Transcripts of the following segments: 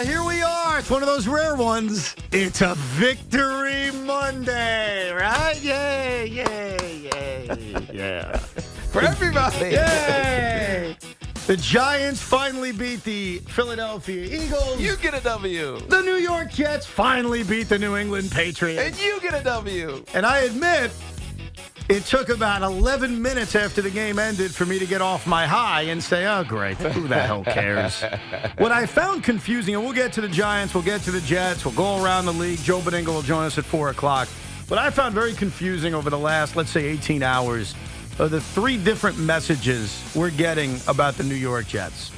Here we are. It's one of those rare ones. It's a Victory Monday, right? Yay, yay, yay, yeah. For everybody. Yay! The Giants finally beat the Philadelphia Eagles. You get a W. The New York Jets finally beat the New England Patriots. And you get a W. And I admit, it took about 11 minutes after the game ended for me to get off my high and say, oh, great, who the hell cares? What I found confusing, and we'll get to the Giants, we'll get to the Jets, we'll go around the league. Joe Bedingle will join us at 4 o'clock. What I found very confusing over the last, let's say, 18 hours are the three different messages we're getting about the New York Jets.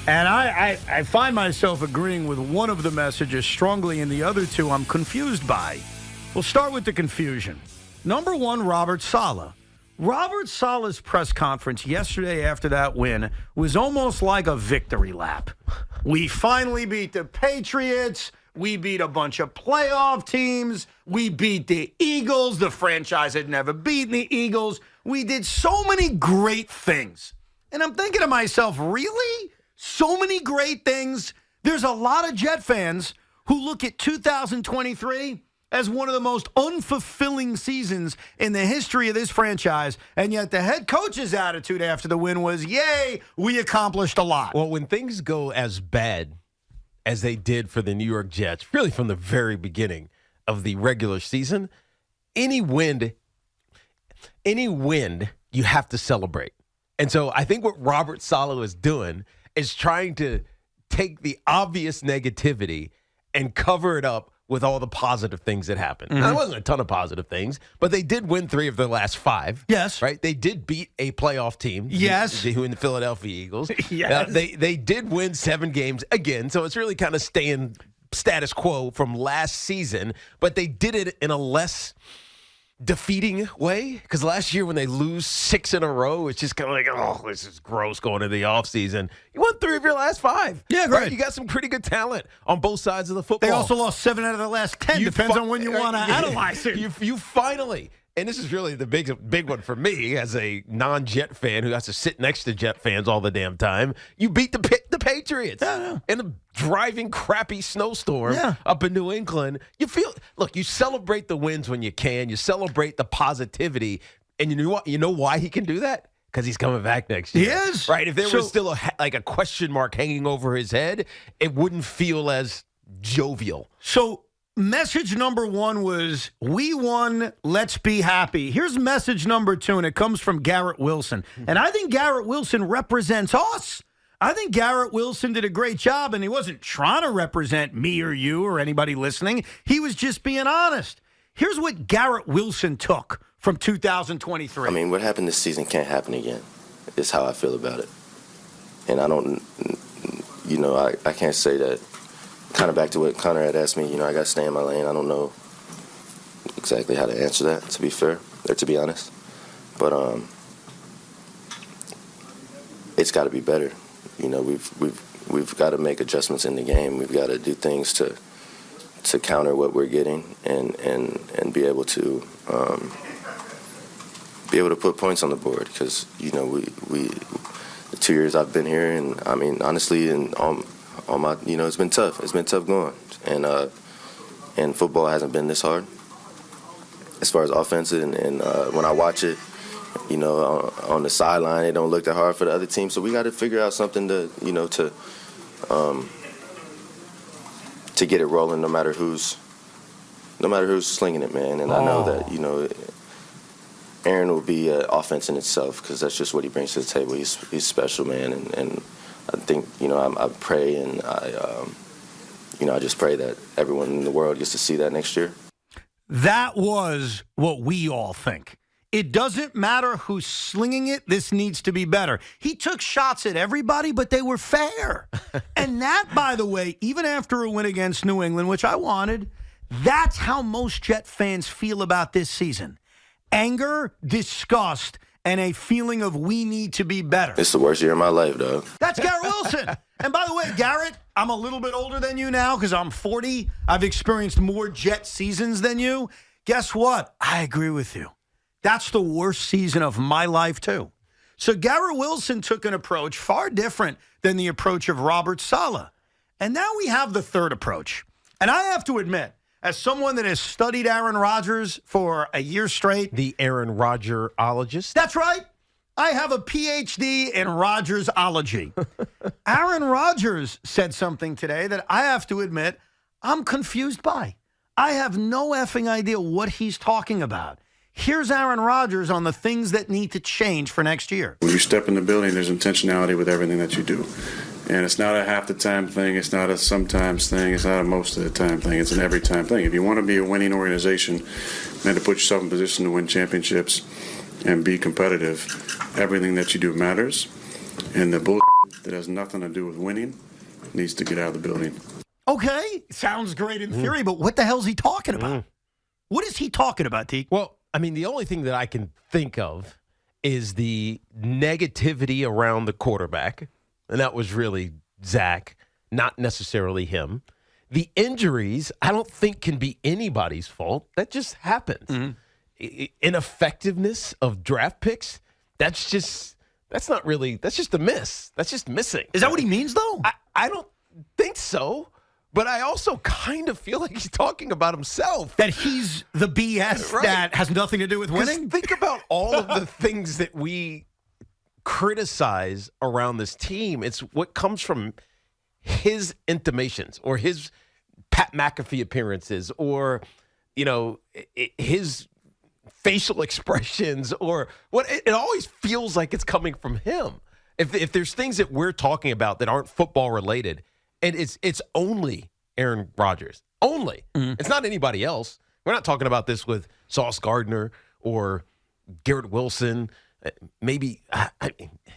And I find myself agreeing with one of the messages strongly, and the other two I'm confused by. We'll start with the confusion. Number one, Robert Saleh. Robert Saleh's press conference yesterday after that win was almost like a victory lap. We finally beat the Patriots. We beat a bunch of playoff teams. We beat the Eagles. The franchise had never beaten the Eagles. We did so many great things. And I'm thinking to myself, really? So many great things? There's a lot of Jet fans who look at 2023 as one of the most unfulfilling seasons in the history of this franchise, and yet the head coach's attitude after the win was, yay, we accomplished a lot. Well, when things go as bad as they did for the New York Jets, really from the very beginning of the regular season, any win you have to celebrate. And so I think what Robert Saleh is doing is trying to take the obvious negativity and cover it up with all the positive things that happened. Now, there wasn't a ton of positive things, but they did win 3 of their last 5. Yes. Right? They did beat a playoff team. Yes. Who in the Philadelphia Eagles. Yes. They did win 7 games again, so it's really kind of staying status quo from last season, but they did it in a less defeating way, because last year when they lose 6 in a row, it's just kind of like, oh, this is gross going into the offseason. You won 3 of your last 5. Yeah, great. Right? You got some pretty good talent on both sides of the football. They also lost 7 out of the last 10. Depends on when you want to analyze it. You finally, and this is really the big one for me as a non-Jet fan who has to sit next to Jet fans all the damn time. You beat the Patriots in a driving crappy snowstorm up in New England. You celebrate the wins when you can. You celebrate the positivity, and you know why he can do that? Because he's coming back next year. He is. Right? If there was still a question mark hanging over his head, it wouldn't feel as jovial. So message number one was, we won, let's be happy. Here's message number 2, and it comes from Garrett Wilson. And I think Garrett Wilson represents us. I think Garrett Wilson did a great job, and he wasn't trying to represent me or you or anybody listening. He was just being honest. Here's what Garrett Wilson took from 2023. I mean, what happened this season can't happen again, is how I feel about it. And I don't, I can't say that. Kind of back to what Connor had asked me, I got to stay in my lane. I don't know exactly how to answer that, to be fair, or to be honest. But it's got to be better. We've got to make adjustments in the game. We've got to do things to counter what we're getting and be able to put points on the board. Because we the 2 years I've been here, and I mean honestly, and all my it's been tough. It's been tough going, and football hasn't been this hard as far as offense. And when I watch it, on the sideline, it don't look that hard for the other team. So we got to figure out something to get it rolling, no matter who's slinging it, man. And I know that Aaron will be an offense in itself, because that's just what he brings to the table. He's special, man, and I think I pray, and I just pray that everyone in the world gets to see that next year. That was what we all think. It doesn't matter who's slinging it. This needs to be better. He took shots at everybody, but they were fair. And that, by the way, even after a win against New England, which I wanted, that's how most Jet fans feel about this season. Anger, disgust, and a feeling of we need to be better. It's the worst year of my life, dog. That's Garrett Wilson. And by the way, Garrett, I'm a little bit older than you now because I'm 40. I've experienced more Jet seasons than you. Guess what? I agree with you. That's the worst season of my life, too. So Garrett Wilson took an approach far different than the approach of Robert Saleh. And now we have the third approach. And I have to admit, as someone that has studied Aaron Rodgers for a year straight. The Aaron Rodgerologist? That's right. I have a PhD in Rodgersology. Aaron Rodgers said something today that I have to admit I'm confused by. I have no effing idea what he's talking about. Here's Aaron Rodgers on the things that need to change for next year. When you step in the building, there's intentionality with everything that you do. And it's not a half the time thing. It's not a sometimes thing. It's not a most of the time thing. It's an every time thing. If you want to be a winning organization and to put yourself in position to win championships and be competitive, everything that you do matters. And the bull that has nothing to do with winning needs to get out of the building. Okay, sounds great in theory, but what the hell is he talking about? What is he talking about, Teak? Well, I mean, the only thing that I can think of is the negativity around the quarterback, and that was really Zach, not necessarily him. The injuries, I don't think can be anybody's fault. That just happens. Ineffectiveness of draft picks, that's just a miss. That's just missing. Is that what he means, though? I don't think so. But I also kind of feel like he's talking about himself. That he's the BS that has nothing to do with winning? Think about all of the things that we criticize around this team. It's what comes from his intimations or his Pat McAfee appearances or, his facial expressions or what. It always feels like it's coming from him. If there's things that we're talking about that aren't football related, and it's only Aaron Rodgers. Only. It's not anybody else. We're not talking about this with Sauce Gardner or Garrett Wilson. Maybe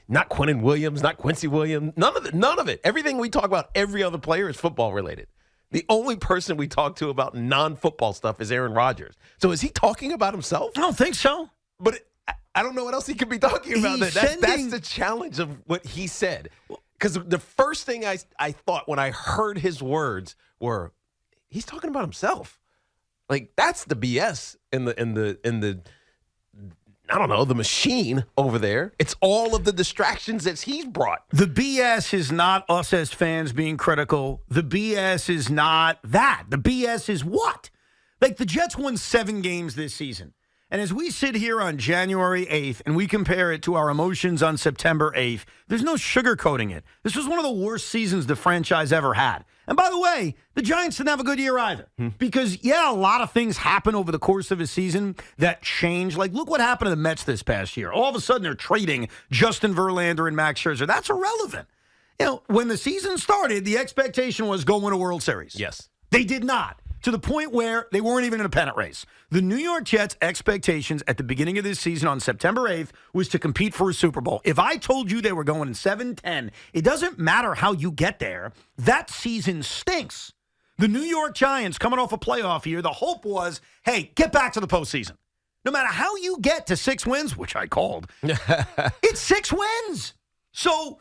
not Quinnen Williams, not Quincy Williams. None of it. Everything we talk about, every other player is football related. The only person we talk to about non-football stuff is Aaron Rodgers. So is he talking about himself? I don't think so. But I don't know what else he could be talking about. That's the challenge of what he said. Because the first thing I thought when I heard his words were, he's talking about himself. Like, that's the BS in the I don't know, the machine over there. It's all of the distractions that he's brought. The BS is not us as fans being critical. The BS is not that. The BS is what? Like, the Jets won 7 games this season. And as we sit here on January 8th and we compare it to our emotions on September 8th, there's no sugarcoating it. This was one of the worst seasons the franchise ever had. And by the way, the Giants didn't have a good year either. Because, a lot of things happen over the course of a season that change. Like, look what happened to the Mets this past year. All of a sudden, they're trading Justin Verlander and Max Scherzer. That's irrelevant. When the season started, the expectation was go win a World Series. Yes. They did not. To the point where they weren't even in a pennant race. The New York Jets' expectations at the beginning of this season on September 8th was to compete for a Super Bowl. If I told you they were going in 7-10, it doesn't matter how you get there. That season stinks. The New York Giants, coming off a playoff year, the hope was, hey, get back to the postseason. No matter how you get to 6 wins, which I called, it's 6 wins. So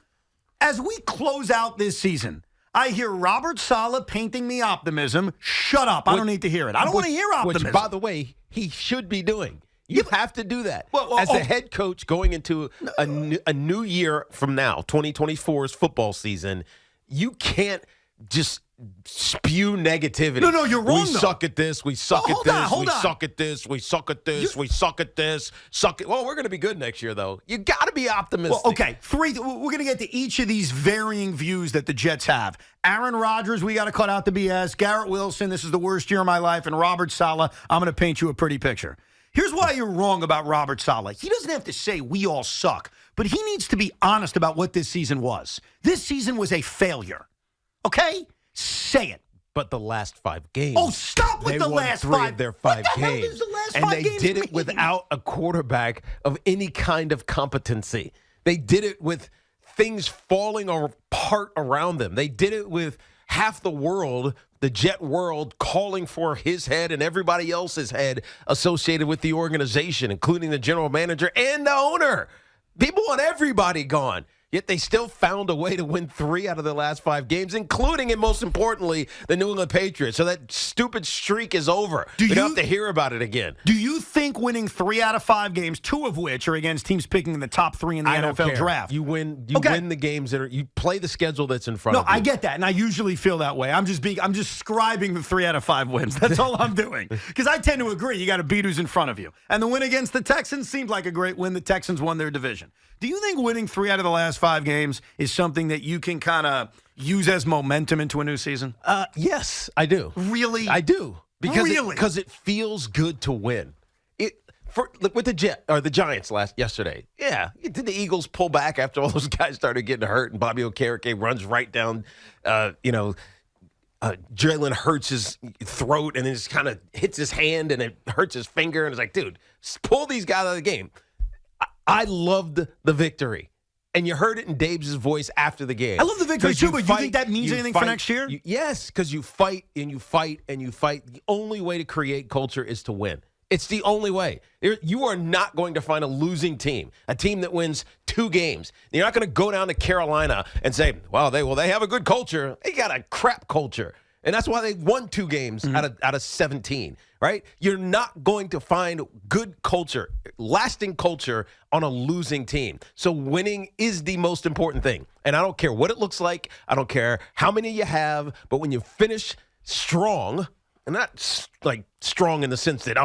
as we close out this season, I hear Robert Saleh painting me optimism. Shut up. I don't need to hear it. I don't want to hear optimism. Which, by the way, he should be doing. You have to do that. As a head coach going into a new year from now, 2024's football season, you can't just spew negativity. No, you're wrong. We suck at this. We suck at this. We suck at this. We suck at this. We suck at this. Well, we're going to be good next year, though. You got to be optimistic. Well, okay, we're going to get to each of these varying views that the Jets have. Aaron Rodgers, we got to cut out the BS. Garrett Wilson, this is the worst year of my life. And Robert Saleh, I'm going to paint you a pretty picture. Here's why you're wrong about Robert Saleh. He doesn't have to say we all suck, but he needs to be honest about what this season was. This season was a failure. Okay? Say it. But the last 5 games. Oh, stop with the last 5. They won 3 of their 5 games. What the hell games. is the last and 5 they games did it mean? without a quarterback of any kind of competency. They did it with things falling apart around them. They did it with half the world, the Jet world, calling for his head and everybody else's head associated with the organization, including the general manager and the owner. People want everybody gone. Yet they still found a way to win 3 out of their last 5 games, including, and most importantly, the New England Patriots. So that stupid streak is over. We don't have to hear about it again. Do you think winning 3 out of 5 games, 2 of which are against teams picking in the top 3 in the NFL draft? You win the games you play the schedule that's in front of you. No, I get that, and I usually feel that way. I'm just scribing the 3 out of 5 wins. That's all I'm doing. Because I tend to agree. You got to beat who's in front of you. And the win against the Texans seemed like a great win. The Texans won their division. Do you think winning 3 out of the last 5 games is something that you can kind of use as momentum into a new season? Yes, I do. Really? I do. Really? Because it feels good to win. With the Giants yesterday. Yeah, did the Eagles pull back after all those guys started getting hurt and Bobby Okereke runs right down, Jalen Hurts' throat and then just kind of hits his hand and it hurts his finger and it's like, dude, pull these guys out of the game. I loved the victory. And you heard it in Dave's voice after the game. I love the victory too, but you think that means anything for next year? Yes, because you fight and you fight and you fight. The only way to create culture is to win. It's the only way. You are not going to find a losing team, a team that wins 2 games. You're not going to go down to Carolina and say, they have a good culture. They got a crap culture. And that's why they won 2 games out of 17, right? You're not going to find good culture, lasting culture on a losing team. So winning is the most important thing. And I don't care what it looks like. I don't care how many you have. But when you finish strong, and not like strong in the sense that,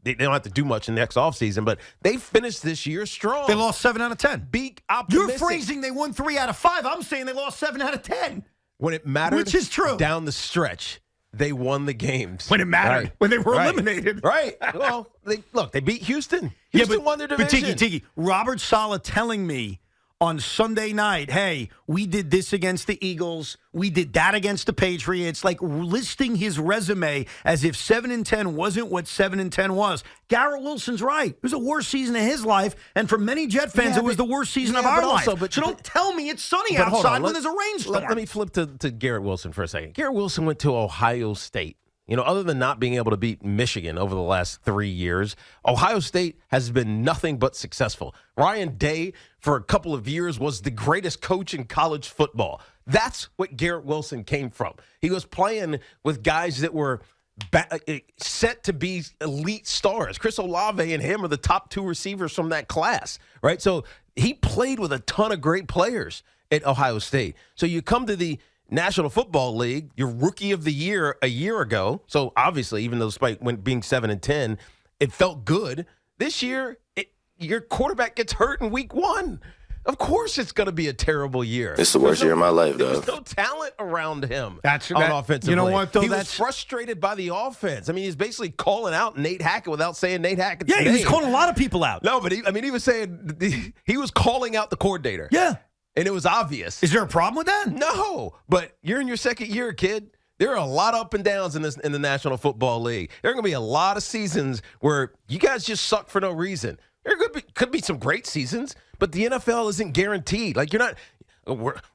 they don't have to do much in the next offseason, but they finished this year strong. They lost 7 out of 10. Be optimistic. You're phrasing they won 3 out of 5. I'm saying they lost 7 out of 10. When it mattered, which is true, down the stretch, they won the games. When it mattered, right. when they were eliminated. Right. Well, they beat Houston. Houston won their division. But Tiki, Robert Saleh telling me on Sunday night, hey, we did this against the Eagles. We did that against the Patriots. Like listing his resume as if 7-10 wasn't what 7-10 was. Garrett Wilson's right. It was the worst season of his life. And for many Jet fans, it was the worst season of our life. So don't tell me it's sunny outside when there's a rainstorm. Let me flip to Garrett Wilson for a second. Garrett Wilson went to Ohio State. Other than not being able to beat Michigan over the last 3 years, Ohio State has been nothing but successful. Ryan Day, for a couple of years, was the greatest coach in college football. That's what Garrett Wilson came from. He was playing with guys that were set to be elite stars. Chris Olave and him are the top 2 receivers from that class, right? So he played with a ton of great players at Ohio State. So you come to the National Football League, your rookie of the year a year ago. So obviously, even though despite being 7-10, it felt good. This year, your quarterback gets hurt in week 1. Of course, it's going to be a terrible year. It's the worst year of my life, though. There's no talent around him on offensively. You know what, though? He was frustrated by the offense. I mean, he's basically calling out Nate Hackett without saying Nate Hackett's name. Yeah, he was calling a lot of people out. No, but he was saying he was calling out the coordinator. Yeah. And it was obvious. Is there a problem with that? No, but you're in your second year, kid. There are a lot of up and downs in the National Football League. There are going to be a lot of seasons where you guys just suck for no reason. There could be some great seasons, but the NFL isn't guaranteed. Like, you're not.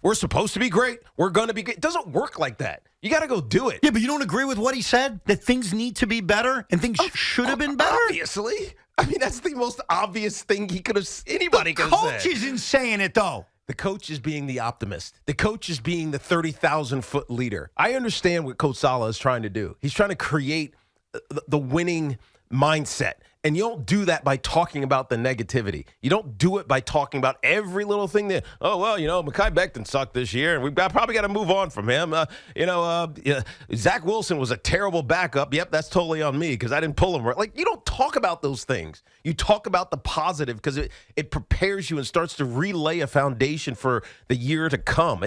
We're supposed to be great. We're going to be great. It doesn't work like that. You got to go do it. Yeah, but you don't agree with what he said? That things need to be better and things should have been better? Obviously. I mean, that's the most obvious thing anybody could have said. The coach isn't saying it, though. The coach is being the optimist. The coach is being the 30,000-foot leader. I understand what Coach Saleh is trying to do. He's trying to create the winning mindset. And you don't do that by talking about the negativity. You don't do it by talking about every little thing that, Mekhi Becton sucked this year, and we've probably got to move on from him. Zach Wilson was a terrible backup. Yep, that's totally on me because I didn't pull him right. Like, you don't talk about those things. You talk about the positive because it prepares you and starts to relay a foundation for the year to come.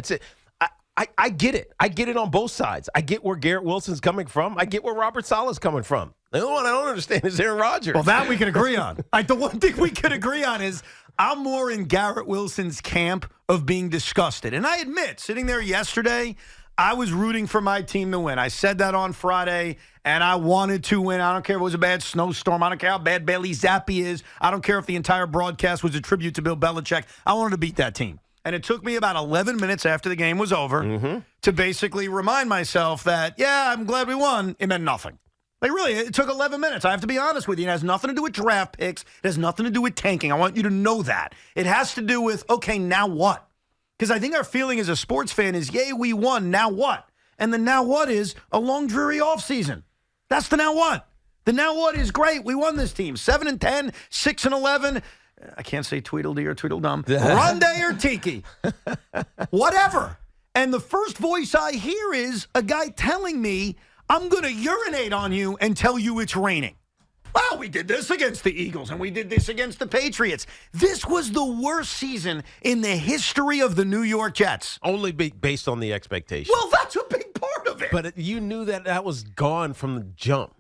I get it. I get it on both sides. I get where Garrett Wilson's coming from. I get where Robert Saleh's coming from. The only one I don't understand is Aaron Rodgers. Well, that we can agree on. The one thing we can agree on is I'm more in Garrett Wilson's camp of being disgusted. And I admit, sitting there yesterday, I was rooting for my team to win. I said that on Friday, and I wanted to win. I don't care if it was a bad snowstorm. I don't care how bad Bailey Zappi is. I don't care if the entire broadcast was a tribute to Bill Belichick. I wanted to beat that team. And it took me about 11 minutes after the game was over to basically remind myself that, yeah, I'm glad we won. It meant nothing. Like, really, it took 11 minutes. I have to be honest with you. It has nothing to do with draft picks. It has nothing to do with tanking. I want you to know that. It has to do with, okay, now what? Because I think our feeling as a sports fan is, yay, we won, now what? And the now what is a long, dreary offseason. That's the now what. The now what is great. We won this team. 7-10, 6-11. I can't say Tweedledee or Tweedledum. Ronde or Tiki. Whatever. And the first voice I hear is a guy telling me, I'm going to urinate on you and tell you it's raining. Well, we did this against the Eagles, and we did this against the Patriots. This was the worst season in the history of the New York Jets. Only based on the expectation. Well, that's a big part of it. But you knew that was gone from the jump.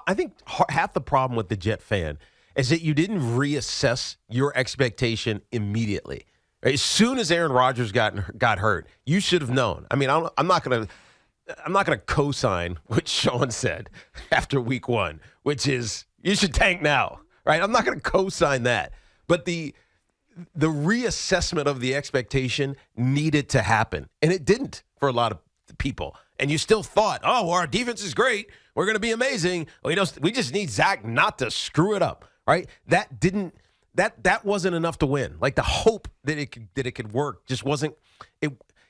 I think half the problem with the Jet fan is that you didn't reassess your expectation immediately. As soon as Aaron Rodgers got hurt, you should have known. I mean, I'm not going to co-sign what Sean said after week 1, which is you should tank now, right? I'm not going to co-sign that. But the reassessment of the expectation needed to happen, and it didn't for a lot of people. And you still thought, oh, well, our defense is great. We're going to be amazing. We just need Zach not to screw it up, right? That wasn't enough to win. Like the hope that it could work just wasn't.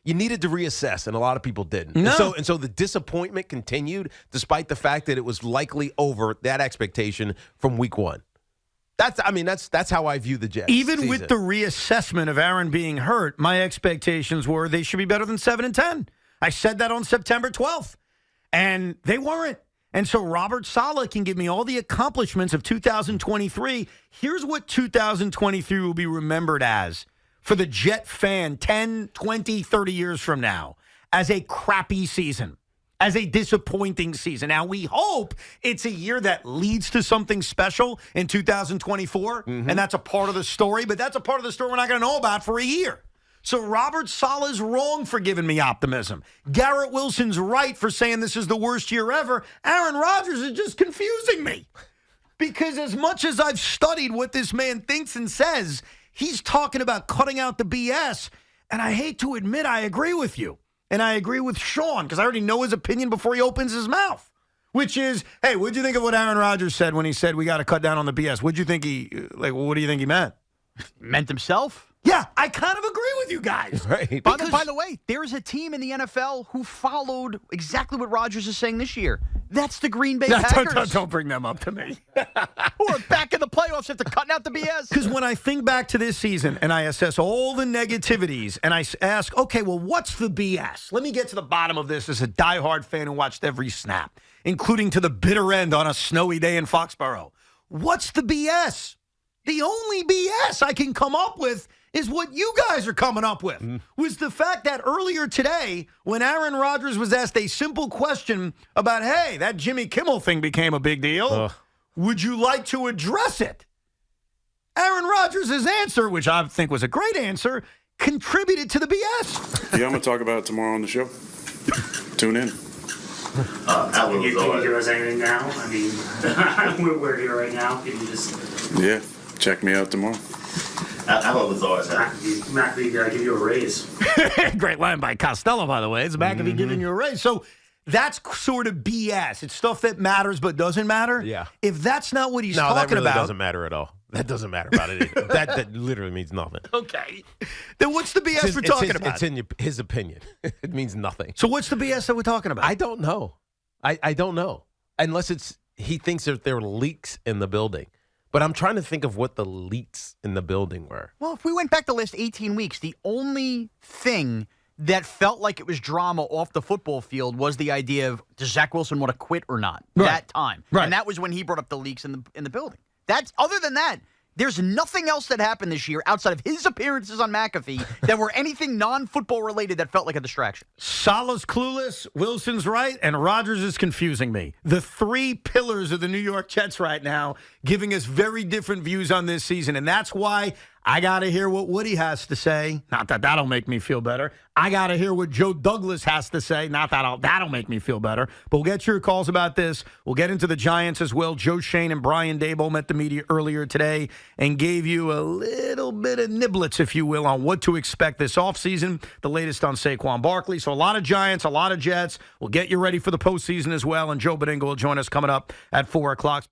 You needed to reassess, and a lot of people didn't. No. And so the disappointment continued, despite the fact that it was likely over that expectation from week 1. That's how I view the Jets. Even season. with the reassessment of Aaron being hurt, my expectations were they should be better than 7-10. I said that on September 12th, and they weren't. And so Robert Saleh can give me all the accomplishments of 2023. Here's what 2023 will be remembered as for the Jet fan 10, 20, 30 years from now, as a crappy season, as a disappointing season. Now, we hope it's a year that leads to something special in 2024, and that's a part of the story, but that's a part of the story we're not going to know about for a year. So Robert Saleh's wrong for giving me optimism. Garrett Wilson's right for saying this is the worst year ever. Aaron Rodgers is just confusing me. Because as much as I've studied what this man thinks and says, he's talking about cutting out the BS. And I hate to admit I agree with you. And I agree with Sean because I already know his opinion before he opens his mouth. Which is, hey, what'd you think of what Aaron Rodgers said when he said we got to cut down on the BS? What do you think he meant? Meant himself? Yeah, I kind of agree with you guys. Right. By the way, there's a team in the NFL who followed exactly what Rodgers is saying this year. That's the Green Bay Packers. Don't bring them up to me. Who are back in the playoffs after cutting out the BS. Because when I think back to this season and I assess all the negativities and I ask, okay, well, what's the BS? Let me get to the bottom of this as a diehard fan who watched every snap, including to the bitter end on a snowy day in Foxborough. What's the BS? The only BS I can come up with is what you guys are coming up with, was the fact that earlier today, when Aaron Rodgers was asked a simple question about, hey, that Jimmy Kimmel thing became a big deal, would you like to address it? Aaron Rodgers' answer, which I think was a great answer, contributed to the BS. Yeah, I'm going to talk about it tomorrow on the show. Tune in. Can you give us anything now? I mean, we're here right now. Can you just... Yeah, check me out tomorrow. How was ours? McAfee give you a raise. Great line by Costello, by the way. It's McAfee giving you a raise. So that's sort of BS. It's stuff that matters but doesn't matter. Yeah. If that's not what he's talking that really about. doesn't matter at all. That doesn't matter about it either. that literally means nothing. Okay. Then what's the BS we're talking about? It's in his opinion. It means nothing. So what's the BS that we're talking about? I don't know. I don't know. Unless he thinks that there are leaks in the building. But I'm trying to think of what the leaks in the building were. Well, if we went back the last 18 weeks, the only thing that felt like it was drama off the football field was the idea of, does Zach Wilson want to quit or not? Right. That time. Right. And that was when he brought up the leaks in the building. Other than that, there's nothing else that happened this year outside of his appearances on McAfee that were anything non-football related that felt like a distraction. Saleh's clueless, Wilson's right, and Rodgers is confusing me. The three pillars of the New York Jets right now giving us very different views on this season, and that's why I got to hear what Woody has to say. Not that that'll make me feel better. I got to hear what Joe Douglas has to say. Not that that'll make me feel better. But we'll get your calls about this. We'll get into the Giants as well. Joe Shane and Brian Daboll met the media earlier today and gave you a little bit of niblets, if you will, on what to expect this offseason. The latest on Saquon Barkley. So a lot of Giants, a lot of Jets. We'll get you ready for the postseason as well. And Joe Bedingle will join us coming up at 4 o'clock.